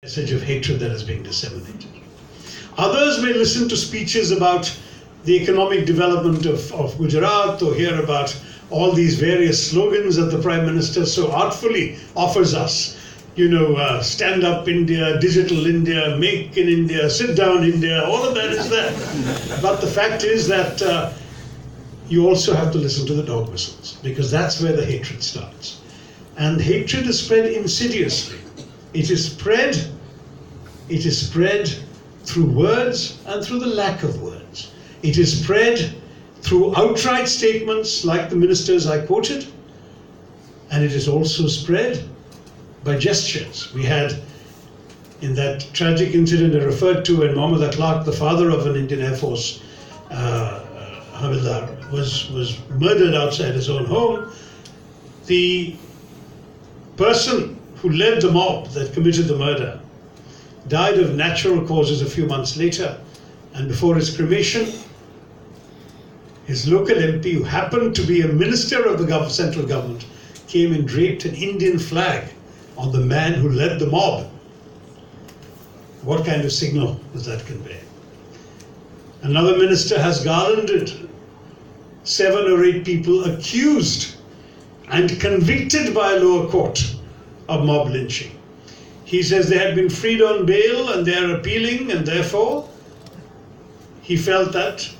Message of hatred that is being disseminated. Others may listen to speeches about the economic development of Gujarat, or hear about all these various slogans that the Prime Minister so artfully offers us. Stand up India, digital India, make in India, sit down India, all of that is there. But the fact is that you also have to listen to the dog whistles, because that's where the hatred starts. And hatred is spread insidiously. It is spread through words and through the lack of words. It is spread through outright statements like the ministers I quoted, and it is also spread by gestures. We had, in that tragic incident I referred to, when Mohammed Akhlaq, the father of an Indian Air Force Havildar, was murdered outside his own home. The person who led the mob that committed the murder died of natural causes a few months later, and before his cremation, his local MP, who happened to be a minister of the central government, came and draped an Indian flag on the man who led the mob. What kind of signal does that convey? Another minister has garlanded 7 or 8 people accused and convicted by a lower court of mob lynching. He says they had been freed on bail and they are appealing, and therefore he felt that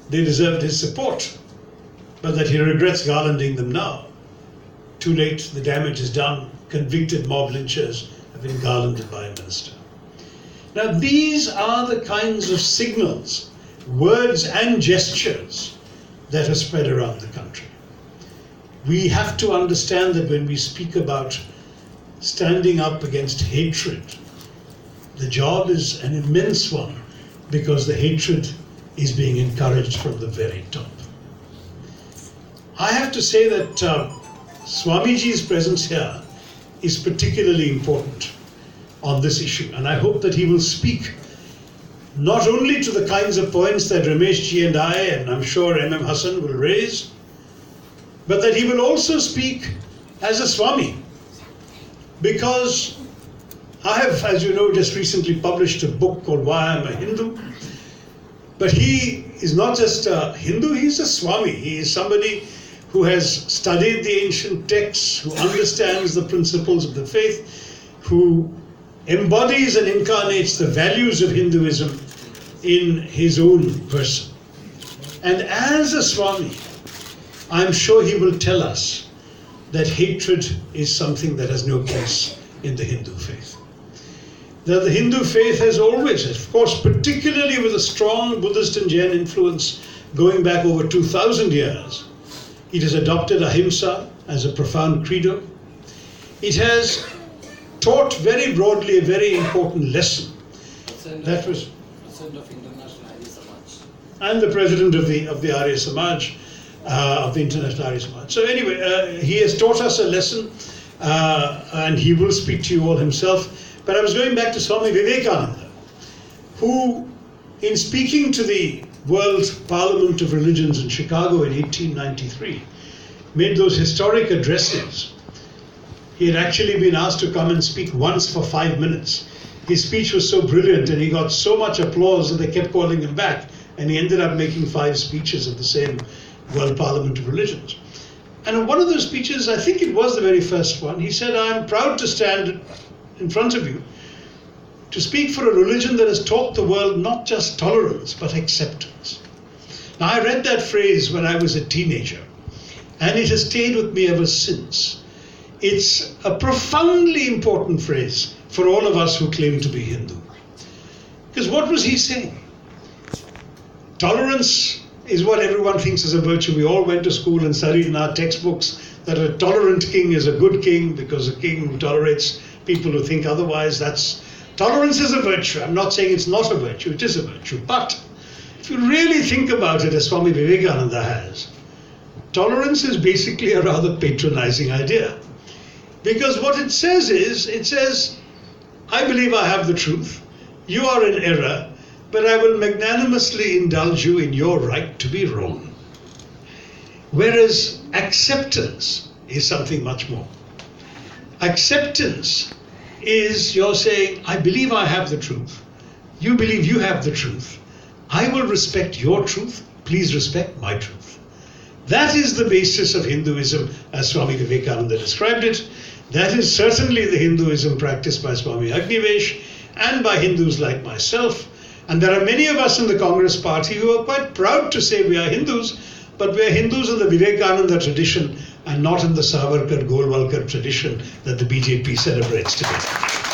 they deserved his support, but that he regrets garlanding them now. Too late, the damage is done. Convicted mob lynchers have been garlanded by a minister. Now, these are the kinds of signals, words and gestures that are spread around the country. We have to understand that when we speak about standing up against hatred, the job is an immense one, because the hatred is being encouraged from the very top. I have to say that Swamiji's presence here is particularly important on this issue, and I hope that he will speak not only to the kinds of points that Ramesh ji and I, and I'm sure M.M. Hassan, will raise, but that he will also speak as a Swami. Because I have, as you know, just recently published a book called Why I'm a Hindu. But he is not just a Hindu, he's a Swami. He is somebody who has studied the ancient texts, who understands the principles of the faith, who embodies and incarnates the values of Hinduism in his own person. And as a Swami, I'm sure he will tell us that hatred is something that has no place in the Hindu faith. That the Hindu faith has always, of course, particularly with a strong Buddhist and Jain influence going back over 2,000 years, it has adopted ahimsa as a profound credo. It has taught very broadly a very important lesson. That was President of International Arya Samaj. I'm the president of the Arya Samaj, of the International Arya Samaj. So anyway, he has taught us a lesson, and he will speak to you all himself. But I was going back to Swami Vivekananda, who, in speaking to the World Parliament of Religions in Chicago in 1893, made those historic addresses. He had actually been asked to come and speak once for 5 minutes. His speech was so brilliant and he got so much applause that they kept calling him back, and he ended up making 5 speeches at the same World Parliament of Religions. And in one of those speeches, I think it was the very first one, he said, "I'm proud to stand in front of you to speak for a religion that has taught the world not just tolerance, but acceptance." Now, I read that phrase when I was a teenager, and it has stayed with me ever since. It's a profoundly important phrase for all of us who claim to be Hindu. Because what was he saying? Tolerance is what everyone thinks is a virtue. We all went to school and studied in our textbooks that a tolerant king is a good king, because a king who tolerates people who think otherwise, tolerance is a virtue. I'm not saying it's not a virtue, it is a virtue. But if you really think about it, as Swami Vivekananda has, tolerance is basically a rather patronizing idea. Because what it says is, I believe I have the truth, you are in error, but I will magnanimously indulge you in your right to be wrong. Whereas acceptance is something much more. Acceptance is you're saying, I believe I have the truth. You believe you have the truth. I will respect your truth. Please respect my truth. That is the basis of Hinduism as Swami Vivekananda described it. That is certainly the Hinduism practiced by Swami Agnivesh and by Hindus like myself. And there are many of us in the Congress party who are quite proud to say we are Hindus, but we are Hindus in the Vivekananda tradition and not in the Savarkar Golwalkar tradition that the BJP celebrates today.